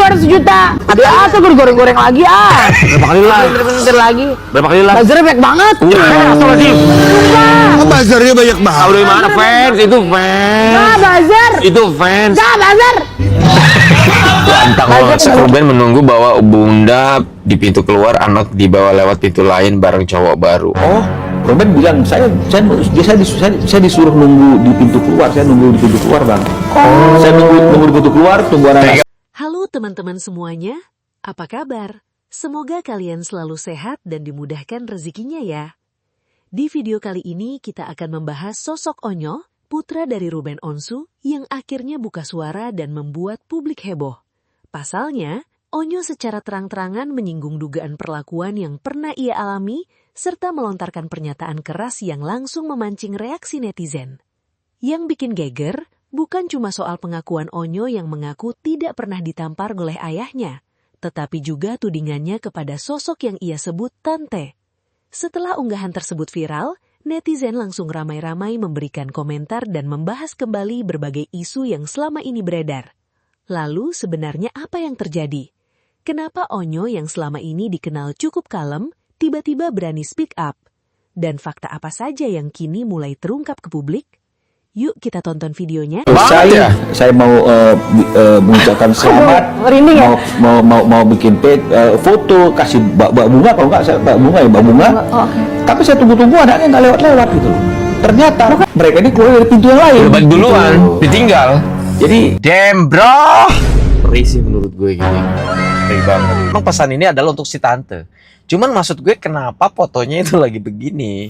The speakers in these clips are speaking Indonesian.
200 juta. Biasa gue goreng-goreng lagi Berapa kali lah? Bentar lagi. Berapa kali lah? Buzzernya banyak banget. Astagfirullahaladzim. Oh, buzzernya banyak banget. Tahu dari mana fans? Itu fans. Nah, buzzer. Itu fans. Nah, buzzer. Entah Ruben menunggu bawa bunda di pintu keluar, anak dibawa lewat pintu lain bareng cowok baru. Oh, Ruben bilang saya disuruh nunggu di pintu keluar, saya nunggu di pintu keluar bang. Saya nunggu di pintu keluar, tunggu anak. Halo teman-teman semuanya, apa kabar? Semoga kalian selalu sehat dan dimudahkan rezekinya ya. Di video kali ini kita akan membahas sosok Onyo, putra dari Ruben Onsu yang akhirnya buka suara dan membuat publik heboh. Pasalnya, Onyo secara terang-terangan menyinggung dugaan perlakuan yang pernah ia alami serta melontarkan pernyataan keras yang langsung memancing reaksi netizen. Yang bikin geger bukan cuma soal pengakuan Onyo yang mengaku tidak pernah ditampar oleh ayahnya, tetapi juga tudingannya kepada sosok yang ia sebut Tante. Setelah unggahan tersebut viral, netizen langsung ramai-ramai memberikan komentar dan membahas kembali berbagai isu yang selama ini beredar. Lalu sebenarnya apa yang terjadi? Kenapa Onyo yang selama ini dikenal cukup kalem, tiba-tiba berani speak up? Dan fakta apa saja yang kini mulai terungkap ke publik? Yuk kita tonton videonya. Saya mau mengucapkan selamat, Merinding ya? mau bikin foto, kasih bunga, kalau nggak saya bunga. Oh, Tapi saya tunggu anaknya nggak lewat gitu. Ternyata mereka ini keluar dari pintu yang lain. Udah balik duluan, Gitu. ditinggal. Jadi Damn bro. Perih sih menurut gue gini. Perih banget. Emang pesan ini adalah untuk si tante. Cuman maksud gue kenapa fotonya itu lagi begini?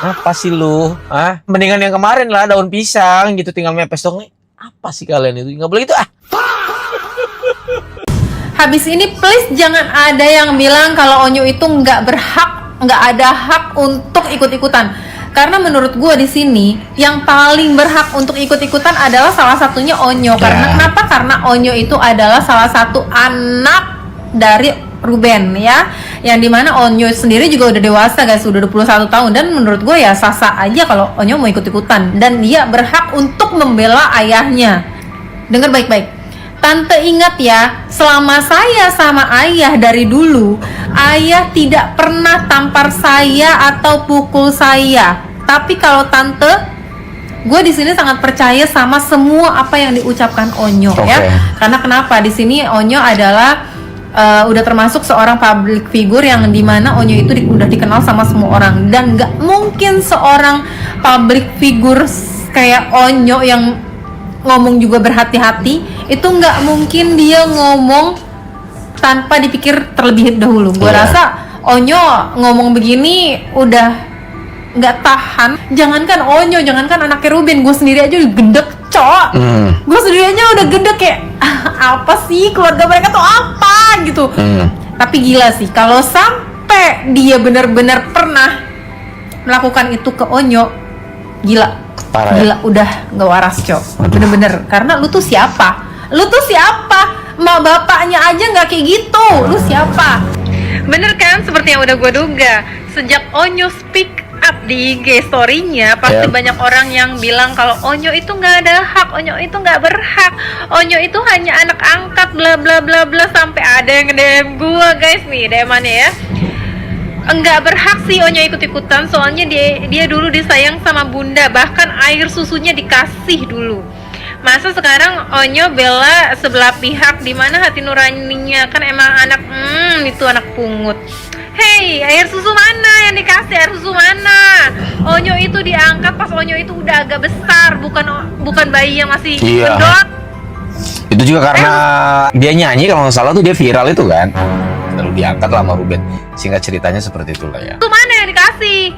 Apa sih lu? Mendingan yang kemarin lah, daun pisang gitu tinggal mepes dong. Apa sih kalian itu? Nggak boleh gitu Habis ini please jangan ada yang bilang kalau Onyo itu nggak ada hak untuk ikut-ikutan. Karena menurut gue di sini yang paling berhak untuk ikut-ikutan adalah salah satunya Onyo. Karena kenapa? Karena Onyo itu adalah salah satu anak dari Ruben ya. Yang dimana Onyo sendiri juga udah dewasa guys, udah 21 tahun. Dan menurut gue ya sah-sah aja kalau Onyo mau ikut-ikutan. Dan dia berhak untuk membela ayahnya. Dengar baik-baik. Tante ingat ya, selama saya sama ayah dari dulu, ayah tidak pernah tampar saya atau pukul saya. Tapi kalau tante, gue di sini sangat percaya sama semua apa yang diucapkan Onyo ya. Karena kenapa? Di sini Onyo adalah udah termasuk seorang public figure yang dimana Onyo itu udah dikenal sama semua orang. Dan nggak mungkin seorang public figure kayak Onyo yang ngomong juga berhati-hati, itu nggak mungkin dia ngomong tanpa dipikir terlebih dahulu. Gue rasa Onyo ngomong begini udah nggak tahan. Jangankan Onyo, jangankan anaknya Ruben, gue sendiri aja udah gedek, cok. Gue sendiri aja udah gedek kayak apa sih keluarga mereka tuh apa gitu. Tapi gila sih kalau sampai dia benar-benar pernah melakukan itu ke Onyo, gila. Parah, gila, udah nggak waras cok, bener-bener. Karena lu tuh siapa? Ma bapaknya aja nggak kayak gitu. Lu siapa? Bener kan? Seperti yang udah gue duga. Sejak Onyo speak up di IG story-nya, pasti banyak orang yang bilang kalau Onyo itu nggak ada hak, Onyo itu nggak berhak, Onyo itu hanya anak angkat, bla bla bla bla. Sampai ada yang nge-DM gue guys nih, DM-annya ya. Enggak berhak sih Onyo ikut-ikutan, soalnya dia dulu disayang sama bunda, bahkan air susunya dikasih dulu. Masa sekarang Onyo bela sebelah pihak, dimana hati nuraninya kan emang anak itu anak pungut. Hey, air susu mana yang dikasih? Air susu mana? Onyo itu diangkat pas Onyo itu udah agak besar, bukan bayi yang masih gendut. Itu juga karena dia nyanyi kalau nggak salah tuh, dia viral itu kan. Lalu diangkat lah sama Ruben. Singkat ceritanya seperti itulah ya. Itu mana yang dikasih?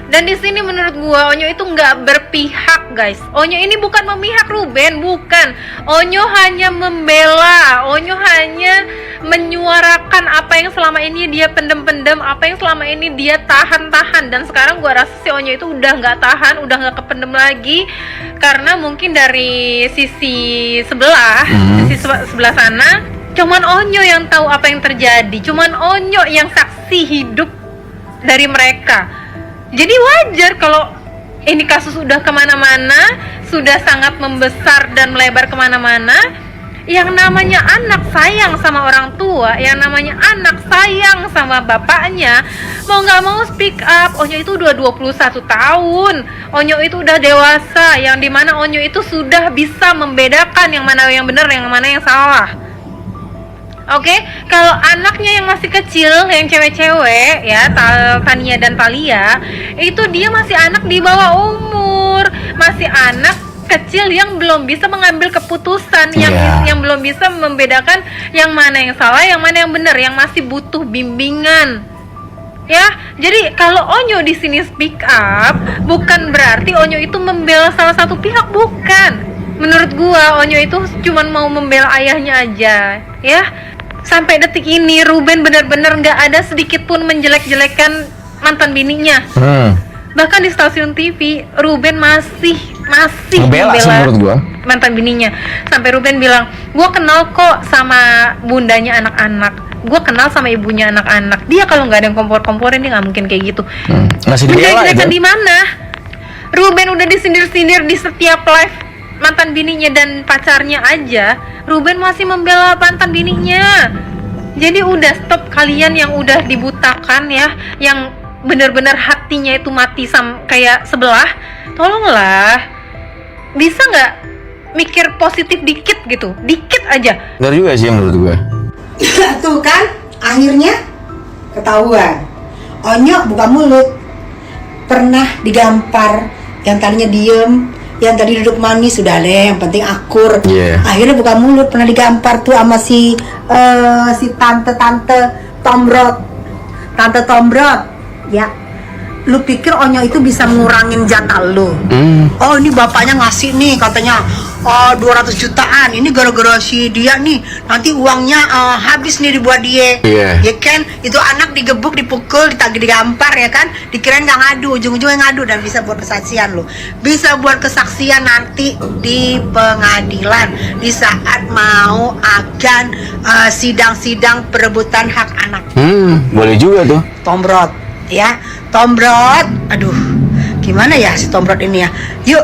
Dan di sini menurut gua Onyo itu nggak berpihak guys. Onyo ini bukan memihak Ruben, bukan. Onyo hanya membela. Onyo hanya menyuarakan apa yang selama ini dia pendem-pendem, apa yang selama ini dia tahan-tahan. Dan sekarang gua rasa si Onyo itu udah nggak tahan, udah nggak kependem lagi. Karena mungkin dari sisi sebelah, sisi sebelah sana, cuman Onyo yang tahu apa yang terjadi. Cuman Onyo yang saksi hidup dari mereka. Jadi wajar kalau ini kasus sudah kemana-mana, sudah sangat membesar dan melebar kemana-mana. Yang namanya anak sayang sama orang tua, yang namanya anak sayang sama bapaknya, mau nggak mau speak up. Onyo itu udah 21 tahun, Onyo itu udah dewasa, yang dimana Onyo itu sudah bisa membedakan yang mana yang benar, yang mana yang salah. Oke, kalau anaknya yang masih kecil, yang cewek-cewek ya, Tania dan Thalia, itu dia masih anak di bawah umur, masih anak kecil yang belum bisa mengambil keputusan, yang belum bisa membedakan yang mana yang salah, yang mana yang benar, yang masih butuh bimbingan. Ya, jadi kalau Onyo di sini speak up, bukan berarti Onyo itu membela salah satu pihak, bukan. Menurut gua Onyo itu cuma mau membela ayahnya aja, ya. Sampai detik ini Ruben benar-benar nggak ada sedikit pun menjelek-jelekan mantan bininya. Bahkan di stasiun TV Ruben masih membela sih menurut gua. mantan bininya. Sampai Ruben bilang, gua kenal kok sama bundanya anak-anak, gua kenal sama ibunya anak-anak. Dia kalau nggak ada yang kompor-komporin dia nggak mungkin kayak gitu. Masih dibela itu. Di mana? Ruben udah disindir-sindir di setiap live mantan bininya dan pacarnya aja. Ruben masih membela mantan bininya. Jadi udah stop kalian yang udah dibutakan ya, yang benar-benar hatinya itu mati kayak sebelah. Tolonglah, bisa nggak mikir positif dikit gitu, dikit aja. Benar juga sih menurut gue. Tuh kan, akhirnya ketahuan. Onyo buka mulut, pernah digampar, yang tadinya diem, yang tadi duduk manis, sudah deh, yang penting akur. Akhirnya buka mulut, pernah digampar tuh sama si tante Tombrot. Ya, lu pikir Onyo itu bisa ngurangin jatah lu? Oh, ini bapaknya ngasih nih katanya 200 jutaan. Ini gara-gara si dia nih, nanti uangnya habis nih dibuat dia. Ya kan, itu anak digebuk, dipukul, digampar ya kan, dikirain nggak ngadu, ujung-ujungnya ngadu, dan bisa buat kesaksian lu, bisa buat kesaksian nanti di pengadilan di saat mau akan sidang-sidang perebutan hak anak. Boleh juga tuh. Tombrot ya, Tombrot, aduh gimana ya si Tombrot ini ya. Yuk,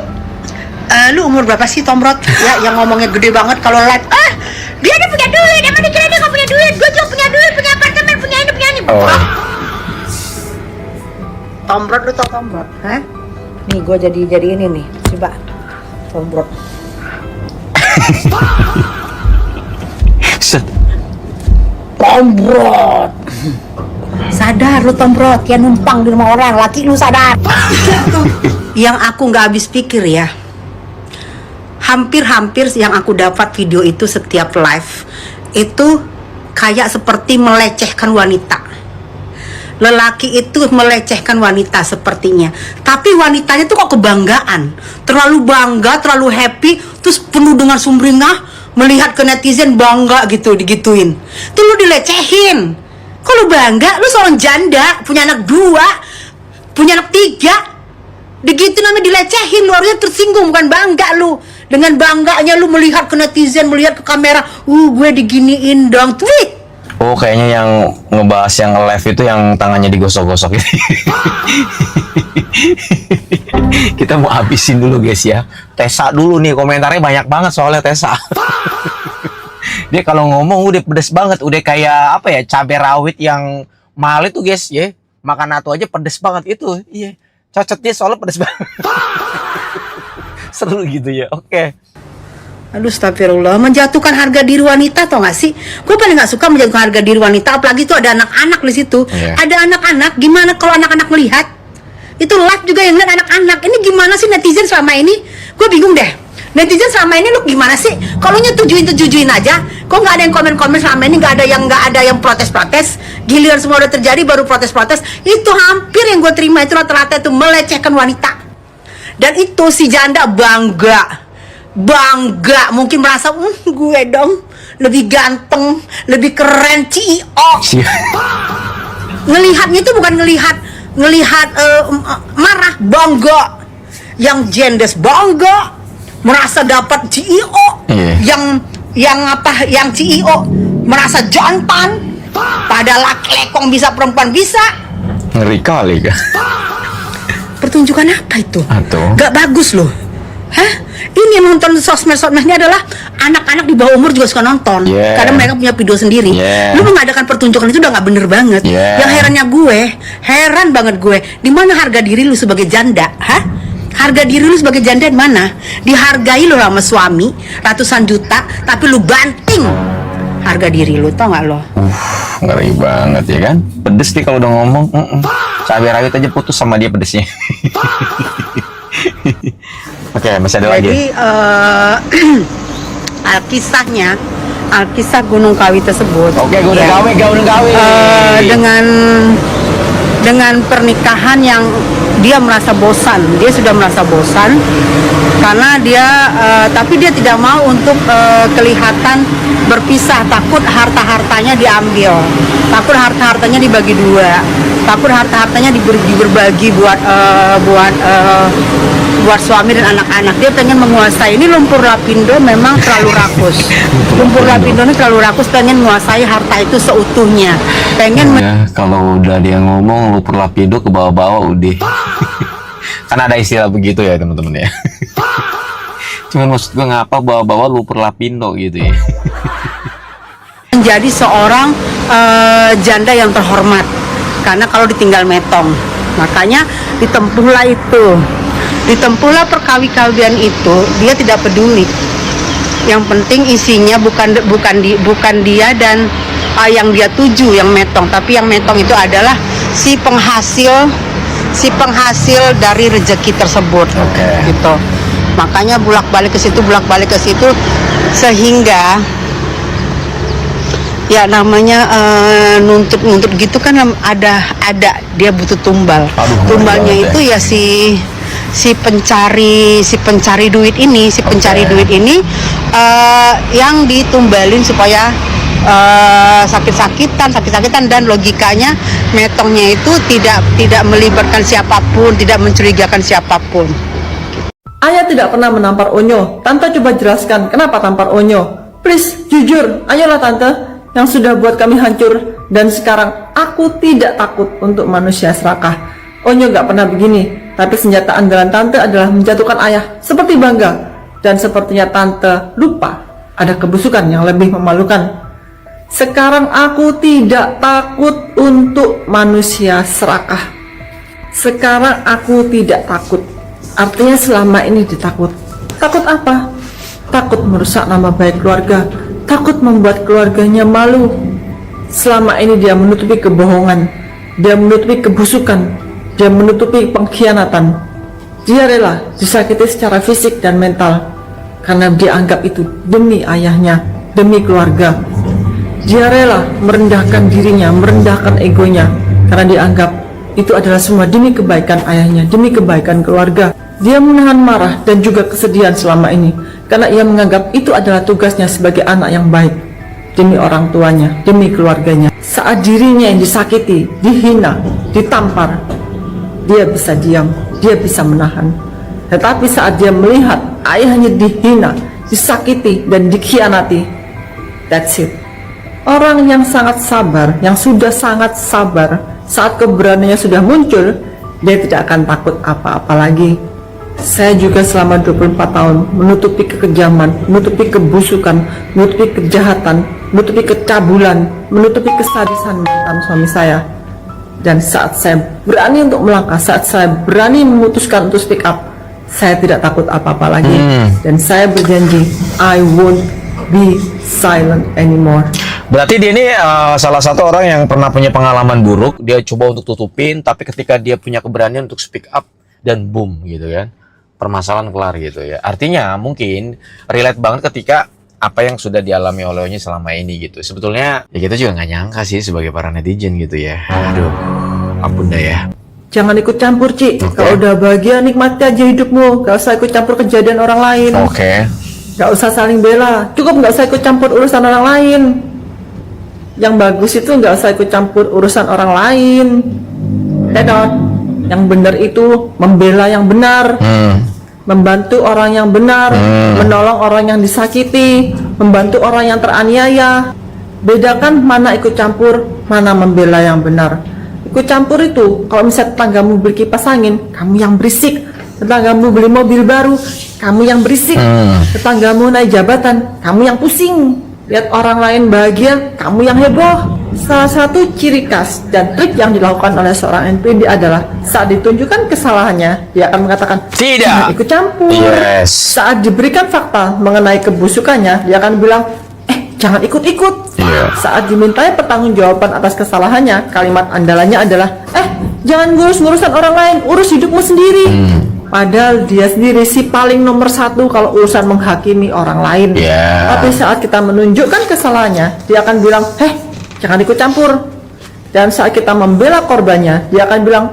lu umur berapa sih Tombrot ya, yang ngomongnya gede banget kalau live? Dia udah punya duit, emang dikira dia gak punya duit? Gue juga punya duit, punya apartemen, punya ini. Tombrot, lu tau Tombrot? Hah? Nih gue jadi ini nih, coba Tombrot. Tombrot, sadar lu Tombrot, ya numpang di rumah orang, laki lu sadar. Yang aku nggak habis pikir ya, hampir yang aku dapat video itu setiap live itu kayak seperti melecehkan wanita. Lelaki itu melecehkan wanita sepertinya, tapi wanitanya tuh kok kebanggaan, terlalu bangga, terlalu happy, terus penuh dengan sumringah melihat ke netizen bangga gitu, digituin. Tuh lu dilecehin. Kalau bangga, lu seorang janda, punya anak 2, punya anak 3, digitu namanya dilecehin. Lu harusnya tersinggung, bukan bangga lu. Dengan bangganya lu melihat ke netizen, melihat ke kamera, gue diginiin dong, tweet. Oh, kayaknya yang ngebahas yang live itu yang tangannya digosok-gosok itu. Kita mau habisin dulu guys ya. Tessa dulu nih, komentarnya banyak banget soalnya Tessa. Dia kalau ngomong udah pedes banget, udah kayak apa ya, cabai rawit yang mahal itu guys ya. Makan nato aja pedes banget itu. Iya, cocok dia soalnya pedes banget. Seru gitu ya. Oke. Aduh, astagfirullah, menjatuhkan harga diri wanita, tau gak sih? Gue paling gak suka menjatuhkan harga diri wanita, apalagi tuh ada anak-anak di situ. Ada anak-anak, gimana kalau anak-anak melihat? Itu live juga yang lihat anak-anak. Ini gimana sih netizen selama ini? Gue bingung deh. Netizen selama ini lu gimana sih? Kalau nyetujuin aja, kok nggak ada yang komen-komen selama ini? Nggak ada yang protes-protes. Giliran semua udah terjadi baru protes-protes. Itu hampir yang gue terima itu rata-rata itu melecehkan wanita. Dan itu si janda bangga, mungkin merasa gue dong lebih ganteng, lebih keren, CEO. Ngelihatnya itu bukan ngelihat marah, bangga. Yang jendes bangga, merasa dapat CEO. Yang CEO merasa jantan, padahal laki-lekong bisa, perempuan bisa. Ngeri kali kan. Pertunjukan apa itu? Atau gak bagus loh. Hah? Ini nonton sosmed-sosmednya adalah anak-anak di bawah umur juga suka nonton. Yeah. Karena mereka punya video sendiri. Yeah. Lu mengadakan pertunjukan itu udah nggak bener banget. Yeah. Yang heran banget gue, di mana harga diri lu sebagai janda? Hah? Harga diri lu sebagai janda di mana? Dihargai lu sama suami ratusan juta, tapi lu banting harga diri lu, tau nggak lo? Ngeri banget ya kan? Pedes nih kalau udah ngomong. Cabai rawit aja putus sama dia pedesnya. Oke, masih ada Jadi lagi. Alkisah Gunung Kawi tersebut. Oke, Gunung ya, Kawi. dengan pernikahan yang dia merasa bosan, dia sudah merasa bosan karena tapi dia tidak mau untuk kelihatan berpisah, takut harta-hartanya diambil, takut harta-hartanya dibagi dua, takut harta-hartanya diberbagi buat suami dan anak-anak. Dia pengen menguasai. Ini lumpur lapindo memang terlalu rakus. Lumpur lapindo ini terlalu rakus, pengen menguasai harta itu seutuhnya. Pengen Ya, kalau udah dia ngomong lumpur lapindo ke bawah-bawah udah. Kan ada istilah begitu ya teman-teman ya. Cuman maksud gue ngapa bawa-bawa lumpur lapindo gitu ya. menjadi seorang janda yang terhormat. Karena kalau ditinggal metong, makanya ditempuhlah perkawi-kawian itu. Dia tidak peduli. Yang penting isinya bukan dia dan yang dia tuju yang metong, tapi yang metong itu adalah si penghasil dari rezeki tersebut. Gitu. Makanya bolak-balik ke situ sehingga ya namanya nuntut gitu kan ada dia butuh tumbal. Tumbalnya itu ya si pencari duit ini yang ditumbalin supaya sakit-sakitan dan logikanya metongnya itu tidak melibatkan siapapun, tidak mencurigakan siapapun. Ayah tidak pernah menampar Onyo. Tante coba jelaskan kenapa tampar Onyo. Please, jujur, ayolah tante, yang sudah buat kami hancur. Dan sekarang aku tidak takut untuk manusia serakah. Onyo gak pernah begini, tapi senjata andalan tante adalah menjatuhkan ayah seperti bangga. Dan sepertinya tante lupa ada kebusukan yang lebih memalukan. Sekarang aku tidak takut untuk manusia serakah. Sekarang aku tidak takut. Artinya selama ini ditakut. Takut apa? Takut merusak nama baik keluarga. Takut membuat keluarganya malu. Selama ini dia menutupi kebohongan. Dia menutupi kebusukan. Dia menutupi pengkhianatan. Dia rela disakiti secara fisik dan mental. Karena dia anggap itu demi ayahnya, demi keluarga. Dia rela merendahkan dirinya, merendahkan egonya. Karena dia anggap itu adalah semua demi kebaikan ayahnya, demi kebaikan keluarga. Dia menahan marah dan juga kesedihan selama ini karena ia menganggap itu adalah tugasnya sebagai anak yang baik demi orang tuanya, demi keluarganya. Saat dirinya yang disakiti, dihina, ditampar, dia bisa diam, dia bisa menahan. Tetapi saat dia melihat ayahnya dihina, disakiti dan dikhianati, that's it. Orang yang sangat sabar, yang sudah sangat sabar, saat keberaniannya sudah muncul, dia tidak akan takut apa-apa lagi. Saya juga selama 24 tahun menutupi kekejaman, menutupi kebusukan, menutupi kejahatan, menutupi kecabulan, menutupi kesadisan mantan suami saya. Dan saat saya berani untuk melangkah, saat saya berani memutuskan untuk speak up, saya tidak takut apa-apa lagi. Dan saya berjanji, I won't be silent anymore. Berarti dia ini salah satu orang yang pernah punya pengalaman buruk. Dia coba untuk tutupin, tapi ketika dia punya keberanian untuk speak up, dan boom gitu kan, permasalahan kelar gitu ya. Artinya mungkin relate banget ketika apa yang sudah dialami oleh Onyo selama ini gitu. Sebetulnya ya kita juga nggak nyangka sih sebagai para netizen gitu ya. Aduh, ampun dah ya. Jangan ikut campur, Ci. Kalau udah bahagia, nikmati aja hidupmu. Gak usah ikut campur kejadian orang lain. Gak usah saling bela. Cukup gak usah ikut campur urusan orang lain. Yang bagus itu gak usah ikut campur urusan orang lain. Edot. Yang benar itu membela yang benar, membantu orang yang benar, menolong orang yang disakiti, membantu orang yang teraniaya. Bedakan mana ikut campur, mana membela yang benar. Ikut campur itu, kalau misalnya tetanggamu berkipas angin, kamu yang berisik, Tetanggamu beli mobil baru, kamu yang berisik. Tetanggamu naik jabatan, kamu yang pusing. Lihat orang lain bahagia, kamu yang heboh. Salah satu ciri khas dan trik yang dilakukan oleh seorang NPD adalah saat ditunjukkan kesalahannya, dia akan mengatakan Tidak. jangan ikut campur. Yes. Saat diberikan fakta mengenai kebusukannya, dia akan bilang jangan ikut-ikut. Saat dimintai pertanggungjawaban atas kesalahannya, kalimat andalannya adalah jangan ngurus urusan orang lain, urus hidupmu sendiri. Padahal dia sendiri si paling nomor satu kalau urusan menghakimi orang lain. Tapi saat kita menunjukkan kesalahannya, dia akan bilang jangan ikut campur. Dan saat kita membela korbannya, dia akan bilang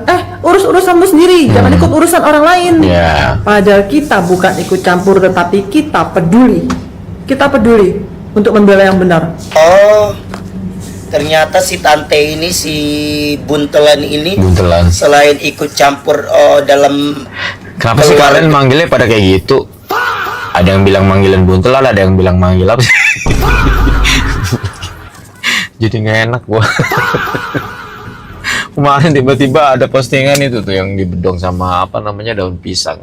urus urusanmu sendiri, jangan ikut urusan orang lain. Padahal kita bukan ikut campur, tetapi kita peduli. Kita peduli untuk membela yang benar. Oh, ternyata si tante ini, si buntelan ini, selain ikut campur dalam. Kenapa sih kalian manggilnya pada kayak gitu? Ada yang bilang manggilan buntelan, ada yang bilang manggil apa sih? Jadi nggak enak gua. Kemarin tiba-tiba ada postingan itu tuh yang dibedong sama apa namanya daun pisang.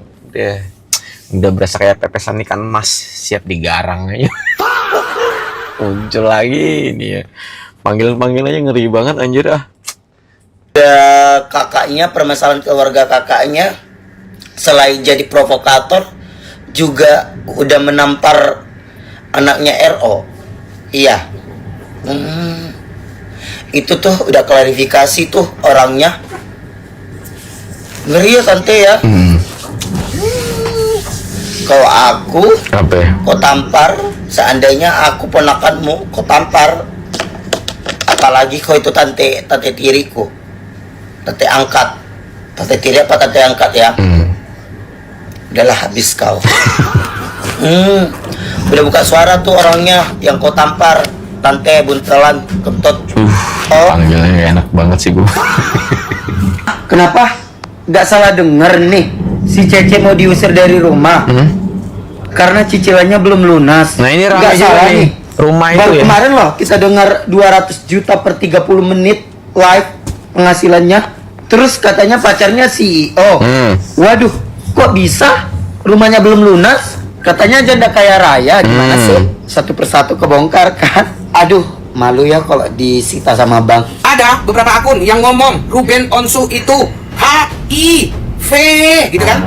Udah berasa kayak pepesan ikan mas siap digarang aja. Muncul lagi ini ya. Panggilannya ngeri banget anjir ah. Ada kakaknya, permasalahan keluarga kakaknya, selain jadi provokator juga udah menampar anaknya RO. Iya. Itu tuh udah klarifikasi tuh orangnya. Ngeri ya tante ya. Kalau aku kau tampar, seandainya aku ponakanmu kau tampar, apalagi kau itu tante tiriku, tante angkat, tante tiri apa tante angkat ya. Udahlah habis kau. Udah buka suara tuh orangnya yang kau tampar, tante buntelan kentut. Panggilannya gak enak banget sih gua. Kenapa? Gak salah denger nih, si Cece mau diusir dari rumah karena cicilannya belum lunas. Nah ini gak salah nih. Rumah itu baru ya. Kemarin loh kita dengar 200 juta per 30 menit live penghasilannya. Terus katanya pacarnya CEO. Waduh, kok bisa? Rumahnya belum lunas? Katanya janda kaya raya. Gimana sih? Satu persatu kebongkar kan? Aduh, malu ya kalau disita sama bank. Ada beberapa akun yang ngomong Ruben Onsu itu HIV gitu kan.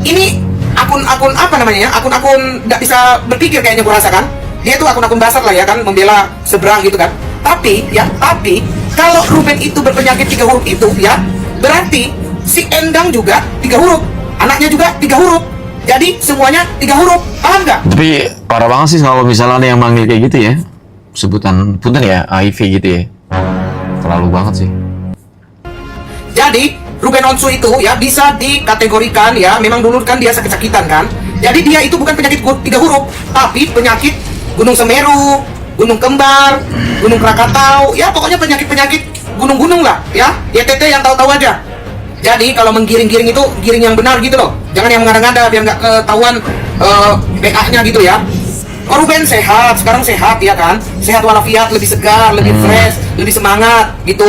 Ini akun-akun apa namanya ya? Akun-akun nggak bisa berpikir kayaknya gue rasakan. Dia tuh akun-akun dasar lah ya kan, membela seberang gitu kan. Tapi kalau Ruben itu berpenyakit 3 huruf itu ya, berarti si Endang juga 3 huruf, anaknya juga 3 huruf. Jadi semuanya 3 huruf, paham nggak? Tapi parah banget sih kalau misalnya ada yang manggil kayak gitu ya. Sebutan punten ya, HIV gitu ya. Terlalu banget sih. Jadi Ruben Onsu itu ya bisa dikategorikan ya, memang dulu kan dia sakit-sakitan kan. Jadi dia itu bukan penyakit 3 huruf, tapi penyakit Gunung Semeru, Gunung Kembar, Gunung Krakatau, ya pokoknya penyakit-penyakit gunung-gunung lah ya. YTT yang tahu-tahu aja. Jadi kalau menggiring-giring itu giring yang benar gitu loh. Jangan yang mengada-ngada biar nggak ketahuan BA-nya gitu ya. Oh Ruben sehat, sekarang sehat ya kan. Sehat walafiat, lebih segar, lebih fresh, lebih semangat gitu.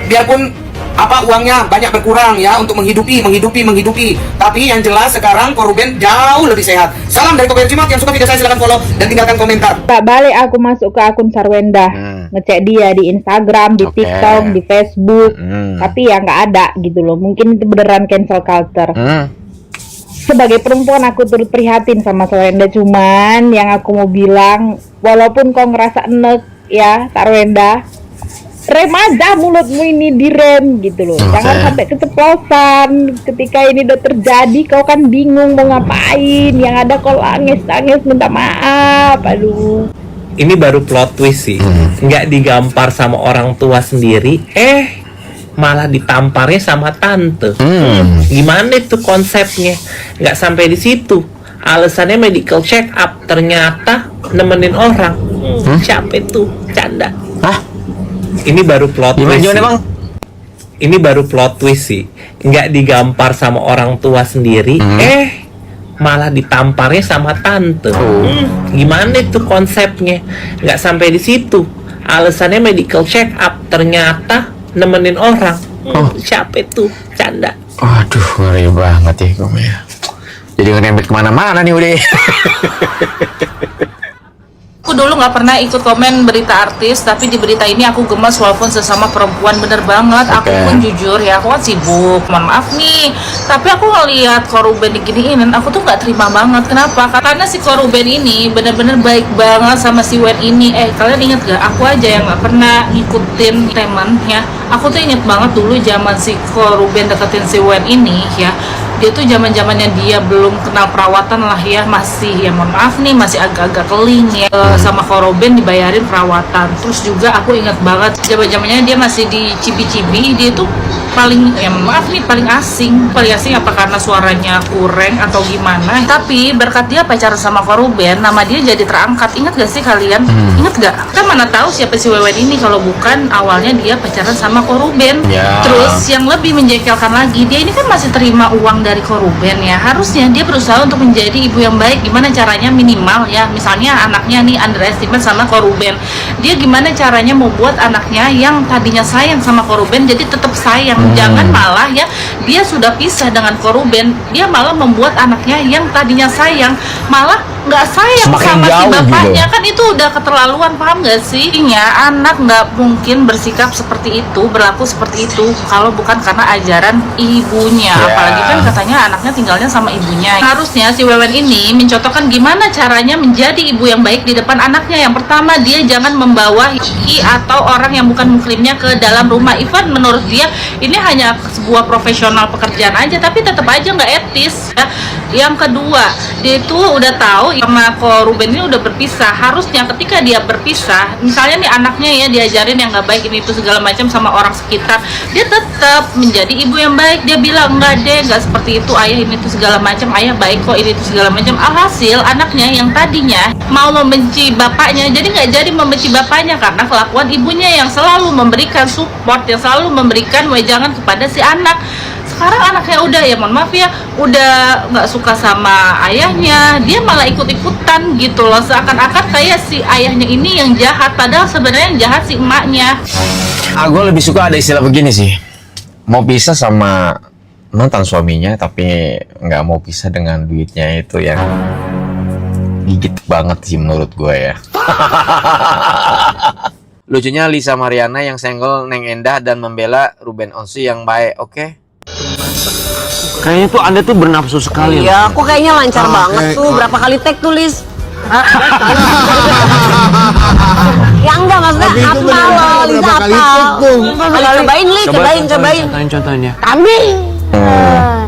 Biarpun apa uangnya banyak berkurang ya untuk menghidupi. Tapi yang jelas sekarang Ruben jauh lebih sehat. Salam dari Kober Cimat. Yang suka video saya silahkan follow dan tinggalkan komentar. Tak balik aku masuk ke akun Sarwenda, ngecek dia di Instagram, di TikTok, di Facebook, tapi ya nggak ada gitu loh. Mungkin itu beneran cancel culture. Sebagai perempuan aku turut prihatin sama Sarwenda, cuman yang aku mau bilang, walaupun kau ngerasa enek ya Sarwenda, rem aja mulutmu ini, direm gitu loh. Jangan sampai keceplosan ketika ini udah terjadi. Kau kan bingung mau ngapain, yang ada kau nangis minta maaf. Aduh, ini baru plot twist sih. Nggak digampar sama orang tua sendiri, malah ditamparnya sama tante. Gimana itu konsepnya? Nggak sampai di situ, alasannya medical check up, ternyata nemenin orang. Siapa itu? Canda. Ini baru plot twist sih. Ini baru plot twist sih. Nggak digampar sama orang tua sendiri, malah ditamparnya sama tante. Gimana itu konsepnya? Nggak sampai di situ, alasannya medical check up, ternyata nemenin orang. Siapa itu? Canda. Aduh, ngeri banget ya kamu ya. Jadi ngerembet kemana-mana nih udah. Aku dulu nggak pernah ikut komen berita artis, tapi di berita ini aku gemas walaupun sesama perempuan, bener banget. Aku pun jujur ya, aku kan sibuk, mohon maaf nih. Tapi aku ngeliat Koruben diginiin, aku tuh nggak terima banget. Kenapa? Karena si Koruben ini bener-bener baik banget sama si Wen ini. Kalian inget gak? Aku aja yang nggak pernah ngikutin temen ya. Aku tuh inget banget dulu zaman si Koruben deketin si Wen ini ya. Dia tuh zaman-zamannya dia belum kenal perawatan lah ya, masih ya mohon maaf nih, masih agak-agak keling ya. Sama Koruben dibayarin perawatan. Terus juga aku ingat banget zaman-zamannya dia masih di Cibi-Cibi, dia tuh paling ya mohon maaf nih paling asing apa karena suaranya kurang atau gimana, tapi berkat dia pacaran sama Koruben, nama dia jadi terangkat. Ingat gak sih kalian? Ingat gak? Kan mana tahu siapa si Wewen ini kalau bukan awalnya dia pacaran sama Koruben. Terus yang lebih menjengkelkan lagi, dia ini kan masih terima uang dari Koruben ya. Harusnya dia berusaha untuk menjadi ibu yang baik. Gimana caranya? Minimal ya, misalnya anaknya nih underestimate sama Koruben, dia gimana caranya membuat anaknya yang tadinya sayang sama Koruben jadi tetap sayang. Jangan malah ya dia sudah pisah dengan Koruben, dia malah membuat anaknya yang tadinya sayang malah nggak sayang sama si bapaknya gitu. Kan itu udah keterlaluan, paham gak sih? Ya anak nggak mungkin bersikap seperti itu, berlaku seperti itu kalau bukan karena ajaran ibunya. Apalagi kan katanya anaknya tinggalnya sama ibunya. Harusnya si Wewen ini mencontohkan gimana caranya menjadi ibu yang baik di depan anaknya. Yang pertama, dia jangan membawa atau orang yang bukan muslimnya ke dalam rumah. Even menurut dia ini hanya sebuah profesional pekerjaan aja, tapi tetap aja nggak etis ya. Yang kedua, dia itu udah tahu sama Koruben ini udah berpisah. Harusnya ketika dia berpisah, misalnya nih anaknya ya diajarin yang nggak baik ini itu segala macam sama orang sekitar, dia tetap menjadi ibu yang baik. Dia bilang enggak deh, nggak seperti itu ayah, ini tuh segala macam, ayah baik kok, ini tuh segala macam. Alhasil anaknya yang tadinya mau membenci bapaknya jadi nggak jadi membenci bapaknya karena kelakuan ibunya yang selalu memberikan support, yang selalu memberikan wejangan kepada si anak. Sekarang anaknya udah ya mohon maaf ya, udah nggak suka sama ayahnya, dia malah ikut-ikutan gitu loh, seakan-akan kayak si ayahnya ini yang jahat, padahal sebenarnya yang jahat si emaknya. Gue lebih suka ada istilah begini sih, mau pisah sama mantan suaminya tapi nggak mau pisah dengan duitnya, itu yang gigit banget sih menurut gue ya. Lucunya Lisa Mariana yang senggol Neng Endah dan membela Ruben Onsu yang baik. Oke. Kayaknya tuh Anda tuh bernafsu sekali. Iya, aku kayaknya lancar banget tuh. Berapa kali tag tulis? Ya enggak, maksudnya apa loh, Lisa apa? Cobain, Li, cobain. Contohnya. Kambing.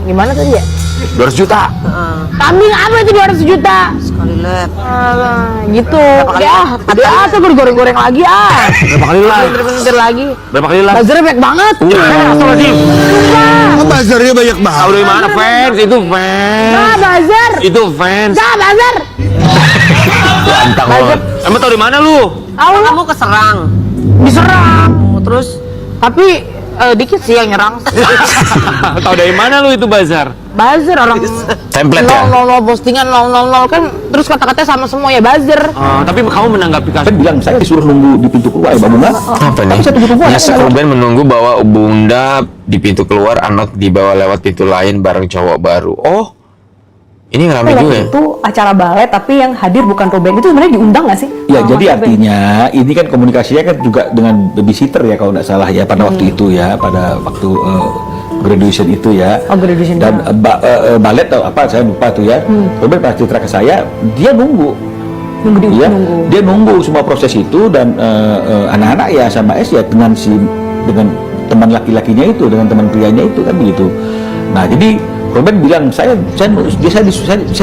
Gimana tadi ya? 200 juta. Kambing apa itu 200 juta? Sekali lep. Gitu. Ya, ada bergoreng-goreng lagi ah. Berapa kali live? Bentar lagi. Berapa kali live? Buzzernya banyak banget. Astagfirullahaladzim. Buzzernya banyak banget. Tahu dari mana fans? Itu fans. Nah, buzzer. Itu fans. Nah, buzzer. Ganteng banget. Emang tahu dari mana lu? Kamu keserang. Diserang. Terus tapi dikit sih yang nyerang. Tahu dari mana lu itu buzzer? Buzzer orang template ya? Postingan 000 kan terus kata-katanya sama semua ya buzzer. Tapi kamu menanggapi kasus. Saya bilang saya disuruh nunggu di pintu keluar ya Bang Bunga. Apa nih? Ya, Ruben menunggu bahwa bunda di pintu keluar, anak dibawa lewat pintu lain bareng cowok baru. Oh, ini ngerame juga ya? Itu acara balet tapi yang hadir bukan Ruben, itu sebenarnya diundang nggak sih? Ya jadi artinya ini kan komunikasinya kan juga dengan babysitter ya kalau nggak salah ya pada waktu itu ya, pada waktu graduation itu ya. Oh, graduation. Dan balet atau apa saya lupa tuh ya. Ruben pas cerita ke saya, dia nunggu ya, dia nunggu semua proses itu dan anak-anak ya sama S ya dengan teman laki-lakinya itu, dengan teman prianya itu kan begitu. Nah jadi Ruben bilang saya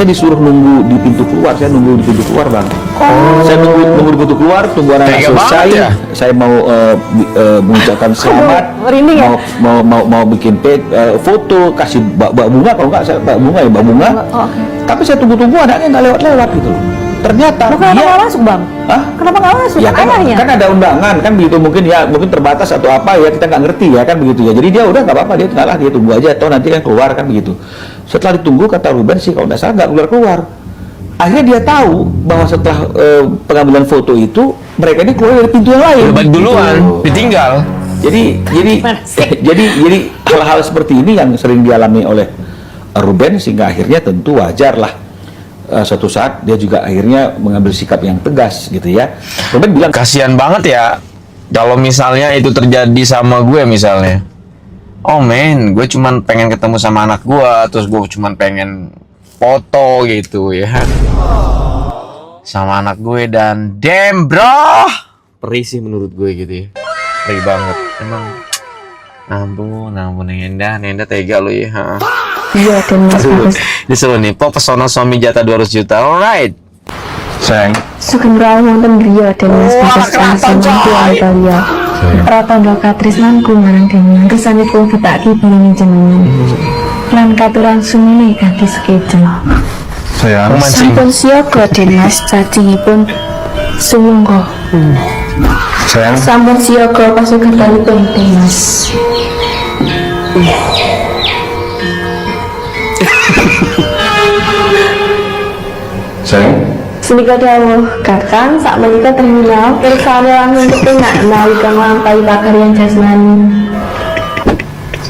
disuruh nunggu di pintu keluar, saya nunggu di pintu keluar Bang. Saya nunggu di pintu keluar, tunggu anak selesai. Ya? Saya mau mengucapkan selamat, mau bikin foto, kasih bunga kalau nggak saya bunga. Tapi saya tunggu anaknya nggak lewat gitu. Ternyata kenapa nggak masuk Bang? Hah? Kenapa nggak masuk? Ya kan ada undangan kan begitu, mungkin terbatas atau apa ya, kita nggak ngerti ya kan begitu ya. Jadi dia udah nggak apa-apa, dia ngalah, dia tunggu aja atau nanti kan keluar kan begitu. Setelah ditunggu kata Ruben sih kalau nggak salah nggak keluar. Akhirnya dia tahu bahwa setelah pengambilan foto itu mereka ini keluar dari pintu yang lain. Udah balik duluan, ditinggal. Jadi hal-hal seperti ini yang sering dialami oleh Ruben, sehingga akhirnya tentu wajar lah suatu saat dia juga akhirnya mengambil sikap yang tegas gitu ya. Ruben bilang, kasihan banget ya kalau misalnya itu terjadi sama gue misalnya. Oh men, gue cuman pengen ketemu sama anak gue, terus gue cuman pengen foto gitu ya sama anak gue, dan damn bro, Perih sih menurut gue gitu ya. perih banget emang. Ampun Nenda tega lo ya. Iya, dan Mas Bagus. Ini seru nih, pesona suami jatah 200 juta. Alright sayang, Sugeng rawuh wonten griya dan Mas Bagus sampun tuan kaliya. Pratandha katresnanku marang jenengan kersanipun betaki baleni jenengan. Lan katuran sumine kanthi sekedhel. Sayang. Sampun siaga Den Mas cacingipun sumangga. Sayang. Sampun siaga pasukanipun Den Mas. Sayang. Senika dawuh Kakang sak menika terminal pirsani langsung kepenak nalika nglampahi pakaryan jasmani.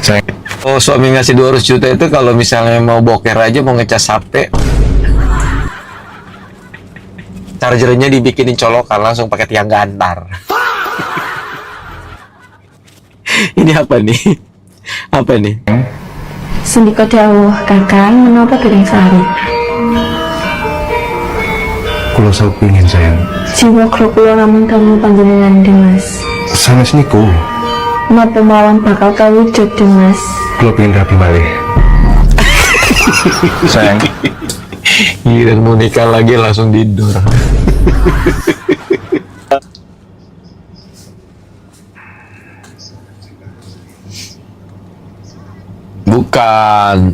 sayang. Oh, suami ngasih 200 juta itu kalau misalnya mau boker aja, mau ngecas HP, chargernya dibikinin colokan langsung pakai tiang gantar. Ini apa nih? Apa nih? Senika dawuh Kakang menapa dereng sari. Kulo saya pingin sayang. Jiwa kula namung kamu panjenengan Dimas. Sanes niku. Napa mawon bakal kawujud Dimas. Kulo pingin rapi malih. Sayang. Giliran mau nikah lagi langsung tidur. Bukan.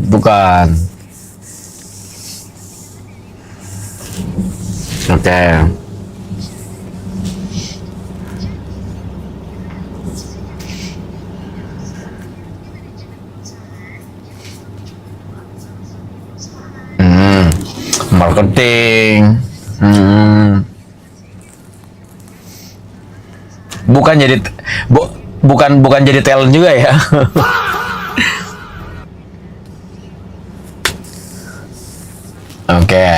Oke. Marketing. Bukan jadi talent juga ya. Oke.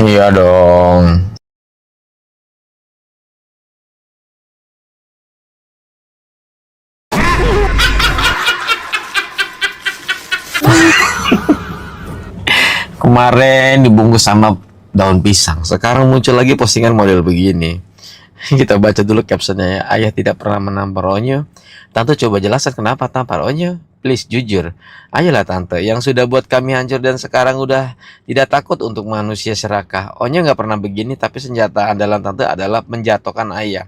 Iya dong. Kemarin dibungkus sama daun pisang, sekarang muncul lagi postingan model begini. Kita baca dulu captionnya ya. Ayah tidak pernah menampar Onyo. Tante coba jelaskan kenapa tampar Onyo. Please jujur. Ayolah tante, yang sudah buat kami hancur dan sekarang udah tidak takut untuk manusia serakah. Onyo nggak pernah begini, tapi senjata andalan tante adalah menjatuhkan ayah.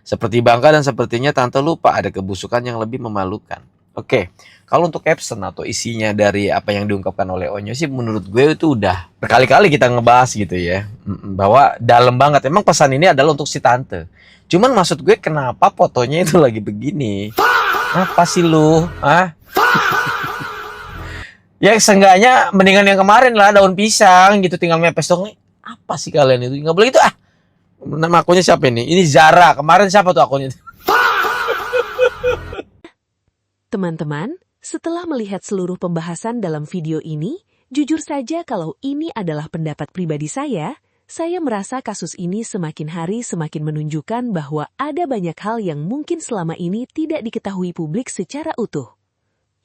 Seperti bangka, dan sepertinya tante lupa ada kebusukan yang lebih memalukan. Oke, kalau untuk caption atau isinya dari apa yang diungkapkan oleh Onyo sih, menurut gue itu udah berkali-kali kita ngebahas gitu ya, bahwa dalam banget. Emang pesan ini adalah untuk si tante. Cuman maksud gue kenapa fotonya itu lagi begini? Apa sih lu? Ya seenggaknya mendingan yang kemarin lah, daun pisang gitu, tinggal mepes dong. Apa sih kalian itu? Nggak boleh gitu ah. Nama akunnya siapa ini? Ini Zara. Kemarin siapa tuh akunnya? Teman-teman, setelah melihat seluruh pembahasan dalam video ini, jujur saja kalau ini adalah pendapat pribadi saya merasa kasus ini semakin hari semakin menunjukkan bahwa ada banyak hal yang mungkin selama ini tidak diketahui publik secara utuh.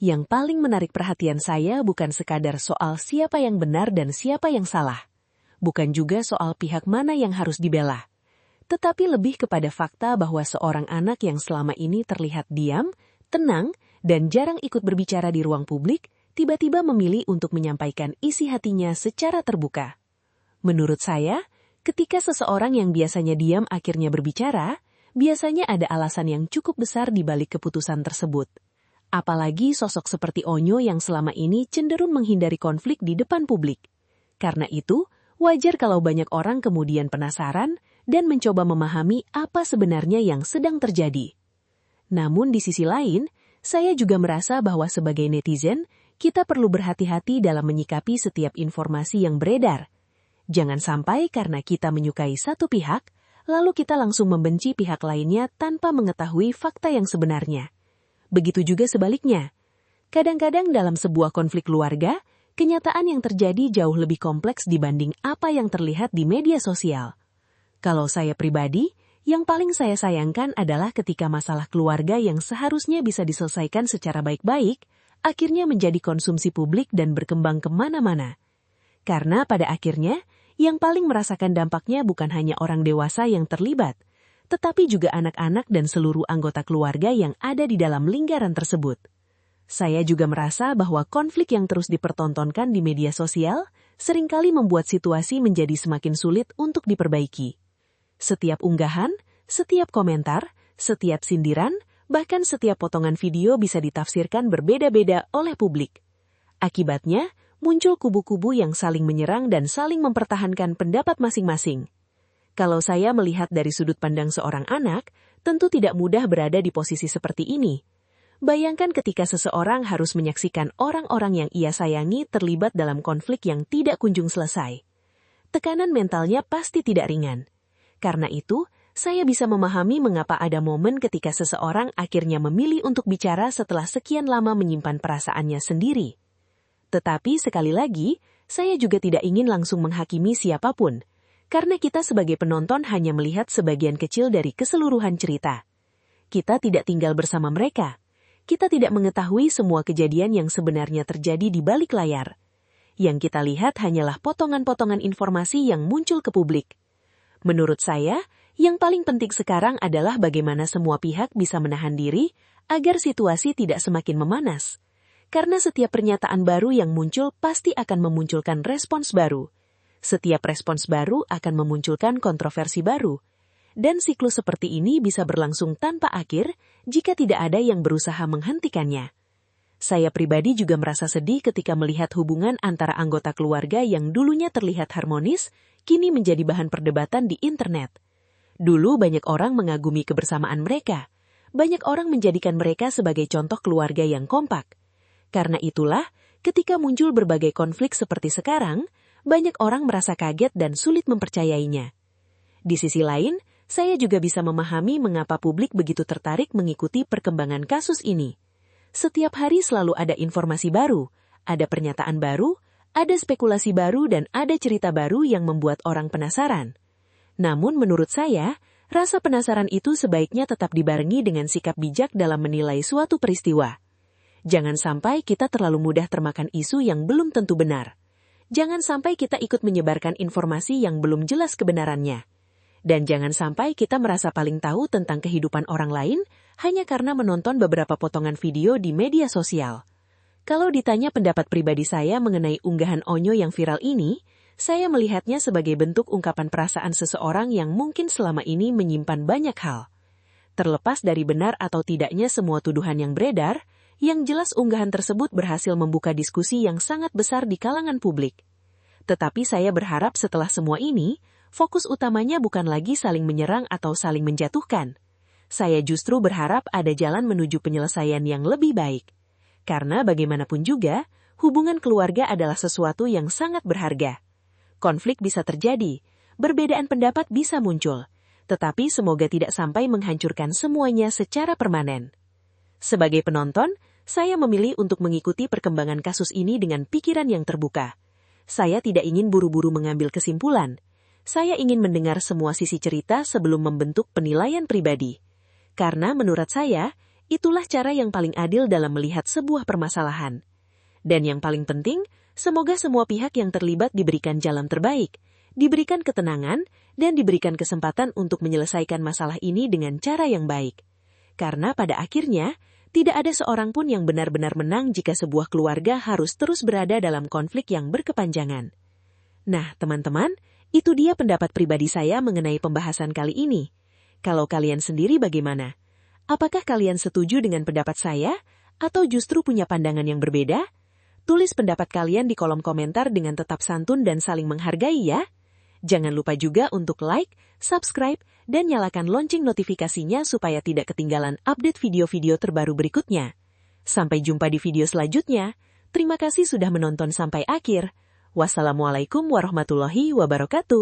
Yang paling menarik perhatian saya bukan sekadar soal siapa yang benar dan siapa yang salah. Bukan juga soal pihak mana yang harus dibela. Tetapi lebih kepada fakta bahwa seorang anak yang selama ini terlihat diam, tenang, dan jarang ikut berbicara di ruang publik, tiba-tiba memilih untuk menyampaikan isi hatinya secara terbuka. Menurut saya, ketika seseorang yang biasanya diam akhirnya berbicara, biasanya ada alasan yang cukup besar di balik keputusan tersebut. Apalagi sosok seperti Onyo yang selama ini cenderung menghindari konflik di depan publik. Karena itu, wajar kalau banyak orang kemudian penasaran dan mencoba memahami apa sebenarnya yang sedang terjadi. Namun di sisi lain, saya juga merasa bahwa sebagai netizen, kita perlu berhati-hati dalam menyikapi setiap informasi yang beredar. Jangan sampai karena kita menyukai satu pihak, lalu kita langsung membenci pihak lainnya tanpa mengetahui fakta yang sebenarnya. Begitu juga sebaliknya. Kadang-kadang dalam sebuah konflik keluarga, kenyataan yang terjadi jauh lebih kompleks dibanding apa yang terlihat di media sosial. Kalau saya pribadi, yang paling saya sayangkan adalah ketika masalah keluarga yang seharusnya bisa diselesaikan secara baik-baik, akhirnya menjadi konsumsi publik dan berkembang kemana-mana. Karena pada akhirnya, yang paling merasakan dampaknya bukan hanya orang dewasa yang terlibat, tetapi juga anak-anak dan seluruh anggota keluarga yang ada di dalam lingkaran tersebut. Saya juga merasa bahwa konflik yang terus dipertontonkan di media sosial seringkali membuat situasi menjadi semakin sulit untuk diperbaiki. Setiap unggahan, setiap komentar, setiap sindiran, bahkan setiap potongan video bisa ditafsirkan berbeda-beda oleh publik. Akibatnya, muncul kubu-kubu yang saling menyerang dan saling mempertahankan pendapat masing-masing. Kalau saya melihat dari sudut pandang seorang anak, tentu tidak mudah berada di posisi seperti ini. Bayangkan ketika seseorang harus menyaksikan orang-orang yang ia sayangi terlibat dalam konflik yang tidak kunjung selesai. Tekanan mentalnya pasti tidak ringan. Karena itu, saya bisa memahami mengapa ada momen ketika seseorang akhirnya memilih untuk bicara setelah sekian lama menyimpan perasaannya sendiri. Tetapi sekali lagi, saya juga tidak ingin langsung menghakimi siapapun, karena kita sebagai penonton hanya melihat sebagian kecil dari keseluruhan cerita. Kita tidak tinggal bersama mereka. Kita tidak mengetahui semua kejadian yang sebenarnya terjadi di balik layar. Yang kita lihat hanyalah potongan-potongan informasi yang muncul ke publik. Menurut saya, yang paling penting sekarang adalah bagaimana semua pihak bisa menahan diri agar situasi tidak semakin memanas. Karena setiap pernyataan baru yang muncul pasti akan memunculkan respons baru. Setiap respons baru akan memunculkan kontroversi baru. Dan siklus seperti ini bisa berlangsung tanpa akhir jika tidak ada yang berusaha menghentikannya. Saya pribadi juga merasa sedih ketika melihat hubungan antara anggota keluarga yang dulunya terlihat harmonis, kini menjadi bahan perdebatan di internet. Dulu banyak orang mengagumi kebersamaan mereka. Banyak orang menjadikan mereka sebagai contoh keluarga yang kompak. Karena itulah, ketika muncul berbagai konflik seperti sekarang, banyak orang merasa kaget dan sulit mempercayainya. Di sisi lain, saya juga bisa memahami mengapa publik begitu tertarik mengikuti perkembangan kasus ini. Setiap hari selalu ada informasi baru, ada pernyataan baru, ada spekulasi baru dan ada cerita baru yang membuat orang penasaran. Namun menurut saya, rasa penasaran itu sebaiknya tetap dibarengi dengan sikap bijak dalam menilai suatu peristiwa. Jangan sampai kita terlalu mudah termakan isu yang belum tentu benar. Jangan sampai kita ikut menyebarkan informasi yang belum jelas kebenarannya. Dan jangan sampai kita merasa paling tahu tentang kehidupan orang lain hanya karena menonton beberapa potongan video di media sosial. Kalau ditanya pendapat pribadi saya mengenai unggahan Onyo yang viral ini, saya melihatnya sebagai bentuk ungkapan perasaan seseorang yang mungkin selama ini menyimpan banyak hal. Terlepas dari benar atau tidaknya semua tuduhan yang beredar, yang jelas unggahan tersebut berhasil membuka diskusi yang sangat besar di kalangan publik. Tetapi saya berharap setelah semua ini, fokus utamanya bukan lagi saling menyerang atau saling menjatuhkan. Saya justru berharap ada jalan menuju penyelesaian yang lebih baik. Karena bagaimanapun juga, hubungan keluarga adalah sesuatu yang sangat berharga. Konflik bisa terjadi, perbedaan pendapat bisa muncul, tetapi semoga tidak sampai menghancurkan semuanya secara permanen. Sebagai penonton, saya memilih untuk mengikuti perkembangan kasus ini dengan pikiran yang terbuka. Saya tidak ingin buru-buru mengambil kesimpulan. Saya ingin mendengar semua sisi cerita sebelum membentuk penilaian pribadi. Karena menurut saya, itulah cara yang paling adil dalam melihat sebuah permasalahan. Dan yang paling penting, semoga semua pihak yang terlibat diberikan jalan terbaik, diberikan ketenangan, dan diberikan kesempatan untuk menyelesaikan masalah ini dengan cara yang baik. Karena pada akhirnya, tidak ada seorang pun yang benar-benar menang jika sebuah keluarga harus terus berada dalam konflik yang berkepanjangan. Nah, teman-teman, itu dia pendapat pribadi saya mengenai pembahasan kali ini. Kalau kalian sendiri bagaimana? Apakah kalian setuju dengan pendapat saya, atau justru punya pandangan yang berbeda? Tulis pendapat kalian di kolom komentar dengan tetap santun dan saling menghargai ya. Jangan lupa juga untuk like, subscribe, dan nyalakan lonceng notifikasinya supaya tidak ketinggalan update video-video terbaru berikutnya. Sampai jumpa di video selanjutnya. Terima kasih sudah menonton sampai akhir. Wassalamualaikum warahmatullahi wabarakatuh.